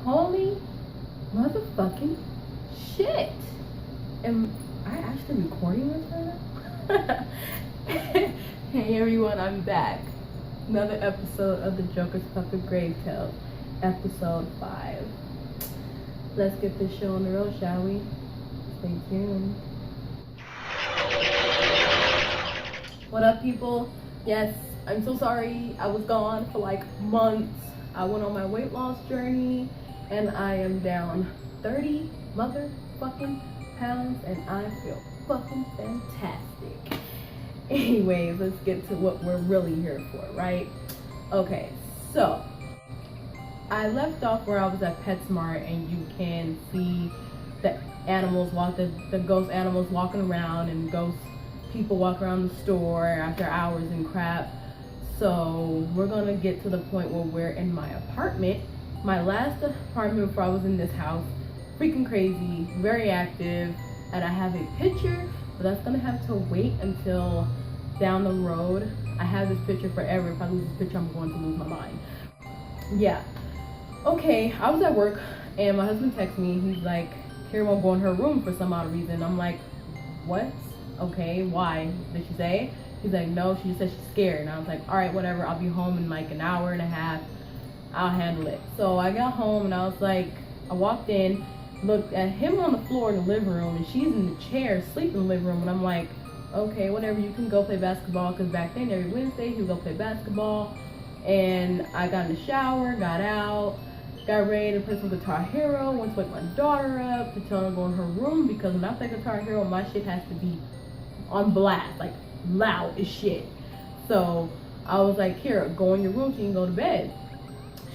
Holy motherfucking shit. Am I actually recording this right now? Hey everyone, I'm back. Another episode of the Joker's Puppet Grave Tales, episode 5. Let's get this show on the road, shall we? Stay tuned. What up, people? Yes, I'm so sorry. I was gone for like months. I went on my weight loss journey and I am down 30 motherfucking pounds and I feel fucking fantastic. Anyways, let's get to what we're really here for, right? Okay, so I left off where I was at PetSmart and you can see the animals the ghost animals walking around and ghost people walk around the store after hours and crap. So we're gonna get to the point where we're in my apartment. My last apartment before I was in this house, freaking crazy, very active, and I have a picture, but that's gonna have to wait until down the road. I have this picture forever. If I lose this picture, I'm going to lose my mind. Yeah. Okay, I was at work and my husband texted me. He's like, Kira won't go in her room for some odd reason. I'm like, what? Okay, why? Did she say? He's like, no, she just said she's scared. And I was like, all right, whatever. I'll be home in like an hour and a half. I'll handle it. So I got home and I was like, I walked in, looked at him on the floor in the living room and she's in the chair, sleeping in the living room. And I'm like, okay, whatever, you can go play basketball. Because back then, every Wednesday, he would go play basketball. And I got in the shower, got out, got ready to play some Guitar Hero, went to wake my daughter up to tell her to go in her room. Because when I play Guitar Hero, my shit has to be on blast, like loud as shit. So I was like, Kira, go in your room so you can go to bed.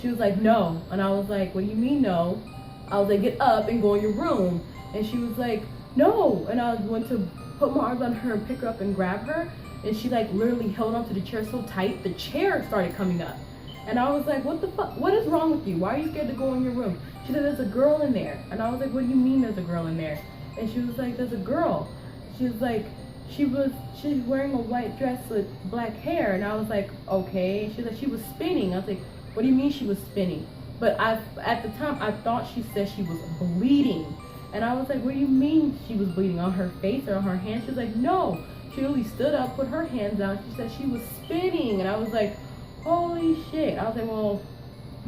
She was like, no. And I was like, what do you mean no? I was like, get up and go in your room. And she was like, no. And I went to put my arms on her and pick her up and grab her. And she like literally held onto the chair so tight, the chair started coming up. And I was like, what the fuck? What is wrong with you? Why are you scared to go in your room? She said, there's a girl in there. And I was like, what do you mean there's a girl in there? And she was like, there's a girl. She was like, she's wearing a white dress with black hair. And I was like, okay. She said she was spinning. I was like, what do you mean she was spinning? But at the time, I thought she said she was bleeding. And I was like, what do you mean she was bleeding? On her face or on her hands? She was like, no. She really stood up, put her hands out. She said she was spinning. And I was like, holy shit. I was like, well,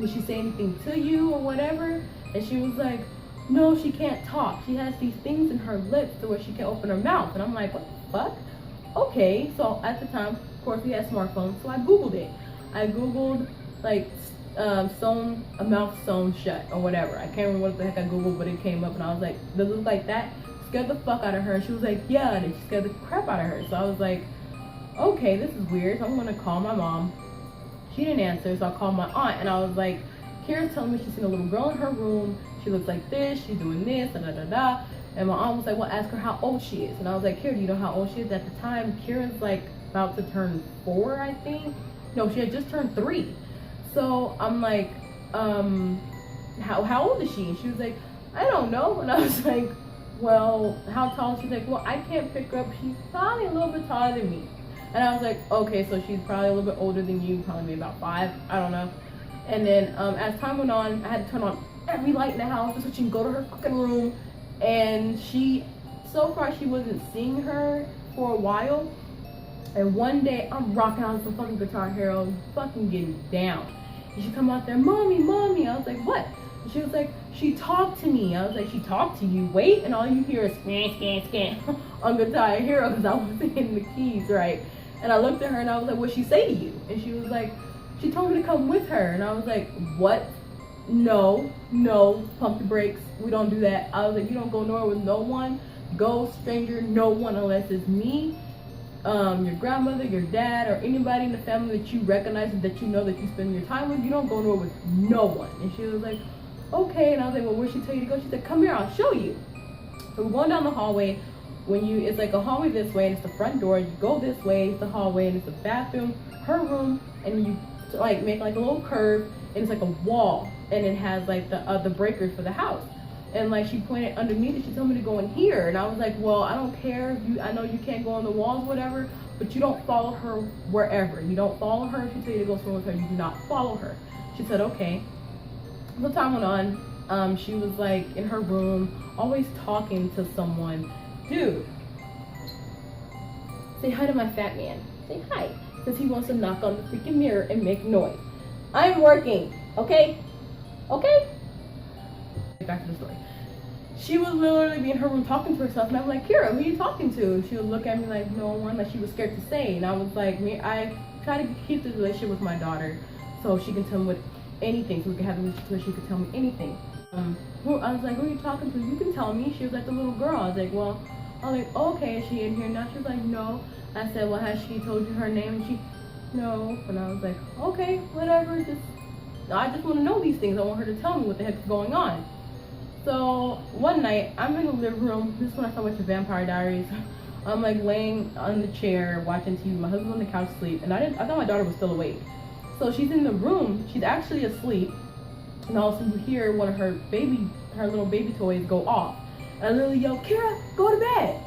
did she say anything to you or whatever? And she was like, no, she can't talk. She has these things in her lips to where she can't open her mouth. And I'm like, what the fuck? Okay. So at the time, of course, we had smartphones. So I Googled it. I Googled like a mouth sewn shut or whatever. I can't remember what the heck I Googled, but it came up and I was like, does it look like that? Scared the fuck out of her. She was like, yeah, and it scared the crap out of her. So I was like, okay, this is weird. So I'm gonna call my mom. She didn't answer, so I called my aunt and I was like, Kira's telling me she's seen a little girl in her room. She looks like this, she's doing this, da da da da. And my aunt was like, well, ask her how old she is. And I was like, Kira, do you know how old she is? At the time, Kira's like about to turn 4, I think. No, she had just turned 3. So I'm like, how old is she? And she was like, I don't know. And I was like, well, how tall? She's like, well, I can't pick her up. She's probably a little bit taller than me. And I was like, okay, so she's probably a little bit older than you, probably maybe about 5. I don't know. And then as time went on, I had to turn on every light in the house just so she can go to her fucking room. And so far she wasn't seeing her for a while. And one day I'm rocking out some fucking Guitar Hero, fucking getting down. And she come out there, mommy, mommy. I was like, what? And she was like, she talked to me. I was like, she talked to you? Wait. And all you hear is scan, scan, scan on Guitar Hero because I wasn't hitting the keys right. And I looked at her and I was like, what'd she say to you? And she was like, she told me to come with her. And I was like, what? No, pump the brakes. We don't do that. I was like, you don't go nowhere with no one. Go stranger, no one unless it's me, your grandmother, your dad, or anybody in the family that you recognize and that you know that you spend your time with. You don't go nowhere with no one. And she was like, okay. And I was like, well, where'd she tell you to go? She said, come here, I'll show you. So we're going down the hallway. It's like a hallway this way and it's the front door. You go this way, it's the hallway and it's the bathroom, her room, and you like make like a little curve and it's like a wall and it has like the breakers for the house. And like she pointed underneath it, she told me to go in here. And I was like, well, I don't care. I know you can't go on the walls, whatever, but you don't follow her wherever. You don't follow her. If she tell you to go somewhere with her, you do not follow her. She said, okay. The time went on. She was like in her room, always talking to someone. Dude, say hi to my fat man. Say hi. Because he wants to knock on the freaking mirror and make noise. I'm working, okay? Okay? Back to the story. She would literally be in her room talking to herself, and I'm like, Kira, who are you talking to? She would look at me like no one, like she was scared to say. And I was like, I try to keep this relationship with my daughter so she can tell me anything, so we can have a relationship where she could tell me anything. I was like, who are you talking to? You can tell me. She was like the little girl. I was like, well, oh, okay, is she in here now? She was like, no. I said, well, has she told you her name? And she, no. And I was like, okay, whatever. I just want to know these things. I want her to tell me what the heck is going on. So one night, I'm in the living room. This is when I started watching Vampire Diaries. I'm like laying on the chair watching TV. My husband's on the couch asleep, and I thought my daughter was still awake. So she's in the room. She's actually asleep, and all of a sudden you hear one of her little baby toys go off. And I literally yell, Kira, go to bed.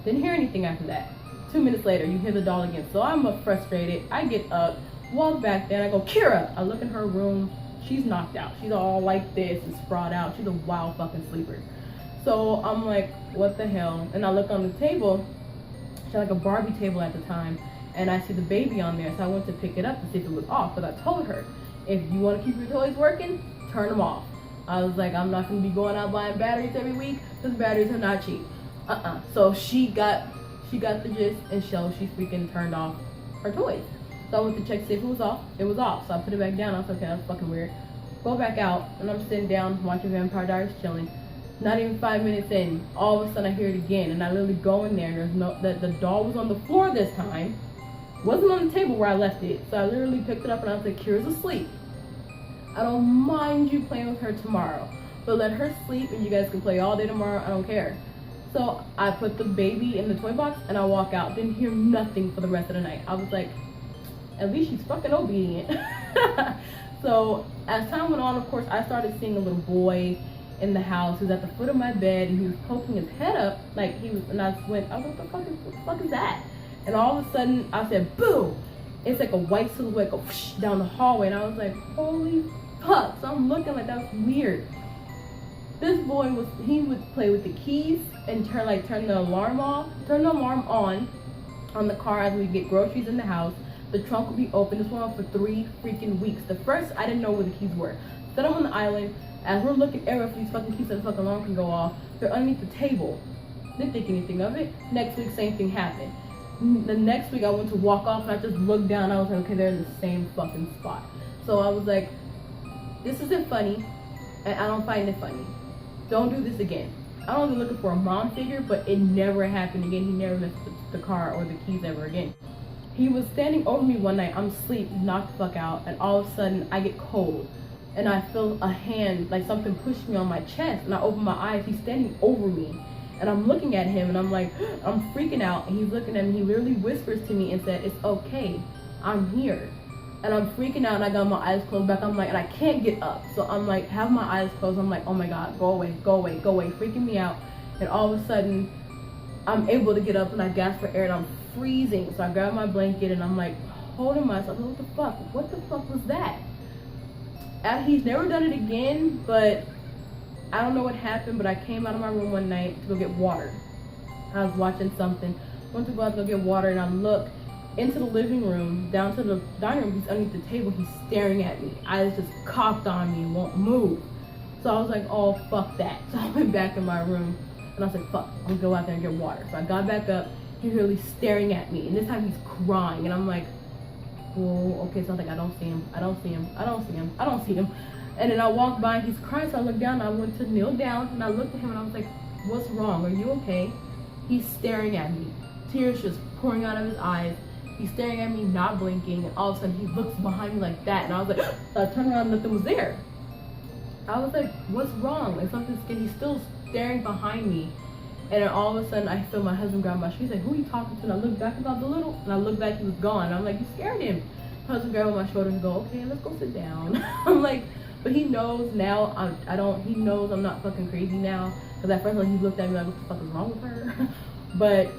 Didn't hear anything after that. 2 minutes later, you hear the doll again. So I'm frustrated. I get up, walk back there, and I go, Kira. I look in her room. She's knocked out. She's all like this and sprawled out. She's a wild fucking sleeper. So I'm like, what the hell? And I look on the table. She had like a Barbie table at the time. And I see the baby on there. So I went to pick it up to see if it was off. But I told her, if you want to keep your toys working, turn them off. I was like, I'm not going to be going out buying batteries every week because batteries are not cheap. So she got the gist, and she freaking turned off her toys. So I went to check to see if it was off. It was off. So I put it back down. I was like, okay, that's fucking weird. Go back out, and I'm sitting down watching Vampire Diaries, chilling. Not even 5 minutes in, all of a sudden I hear it again, and I literally go in there, and the doll was on the floor this time. Wasn't on the table where I left it. So I literally picked it up, and I was like, Kira's asleep. I don't mind you playing with her tomorrow, but let her sleep, and you guys can play all day tomorrow. I don't care. So I put the baby in the toy box, and I walk out. Didn't hear nothing for the rest of the night. I was like, at least she's fucking obedient. So as time went on, of course, I started seeing a little boy in the house. He was at the foot of my bed, and he was poking his head up like he was. And I was like, what the fuck is that? And all of a sudden, I said, boo! It's like a white silhouette go down the hallway, and I was like, holy fuck! So I'm looking like that's weird. This boy would play with the keys and turn the alarm on the car as we get groceries in the house. The trunk would be open. This went on for 3 freaking weeks. The first, I didn't know where the keys were. Set them on the island. As we're looking everywhere for these fucking keys so the fucking alarm can go off, they're underneath the table. Didn't think anything of it. Next week, same thing happened. The next week, I went to walk off, and I just looked down. I was like, okay, they're in the same fucking spot. So I was like, this isn't funny, and I don't find it funny. Don't do this again. I don't be looking for a mom figure, but it never happened again. He never missed the car or the keys ever again. He was standing over me one night. I'm asleep, knocked the fuck out, and all of a sudden I get cold, and I feel a hand, like something pushed me on my chest, and I open my eyes. He's standing over me, and I'm looking at him, and I'm like, I'm freaking out, and he's looking at me. He literally whispers to me and said, it's okay, I'm here. And I'm freaking out, and I got my eyes closed back. I'm like, and I can't get up, so I'm like, have my eyes closed. I'm like, oh my god, go away, go away, go away, freaking me out. And all of a sudden I'm able to get up, and I gasp for air, and I'm freezing. So I grab my blanket, and I'm like holding myself. What the fuck? What the fuck was that? He's never done it again, but I don't know what happened. But I came out of my room one night to go get water. I was watching something, went to go out to go get water, and I look into the living room, down to the dining room. He's underneath the table. He's staring at me. Eyes just cocked on me and won't move. So I was like, oh fuck that. So I went back in my room, and I was like, fuck, I'm gonna go out there and get water. So I got back up. He's really staring at me, and this time he's crying, and I'm like, whoa, okay. So I was like, I don't see him, I don't see him, I don't see him, I don't see him. And then I walked by, and he's crying. So I looked down, and I went to kneel down, and I looked at him, and I was like, what's wrong? Are you okay? He's staring at me, tears just pouring out of his eyes. He's staring at me, not blinking, and all of a sudden he looks behind me like that, and I was like, so I turned around and nothing was there. I was like, what's wrong? Like something's, he's still staring behind me. And then all of a sudden I feel my husband grab my shoe. He's like, who are you talking to? And I look back about the little, and I look back, he was gone. And I'm like, you scared him. My husband grabbed my shoulder and go, okay, let's go sit down. I'm like, but he knows now, he knows I'm not fucking crazy now. Because at first when he looked at me like, what the fuck is wrong with her? But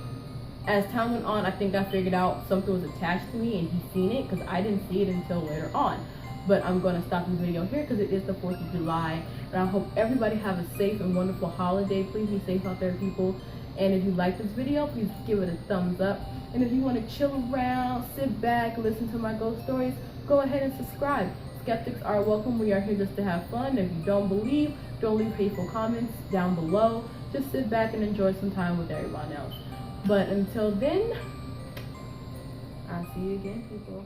as time went on, I think I figured out something was attached to me, and he seen it, because I didn't see it until later on. but I'm going to stop this video here because it is the 4th of July, and I hope everybody have a safe and wonderful holiday. Please be safe out there, people. And if you like this video, please give it a thumbs up. And if you want to chill around, sit back, listen to my ghost stories, go ahead and subscribe. Skeptics are welcome. We are here just to have fun. If you don't believe, don't leave hateful comments down below. Just sit back and enjoy some time with everyone else. But until then, I'll see you again, people.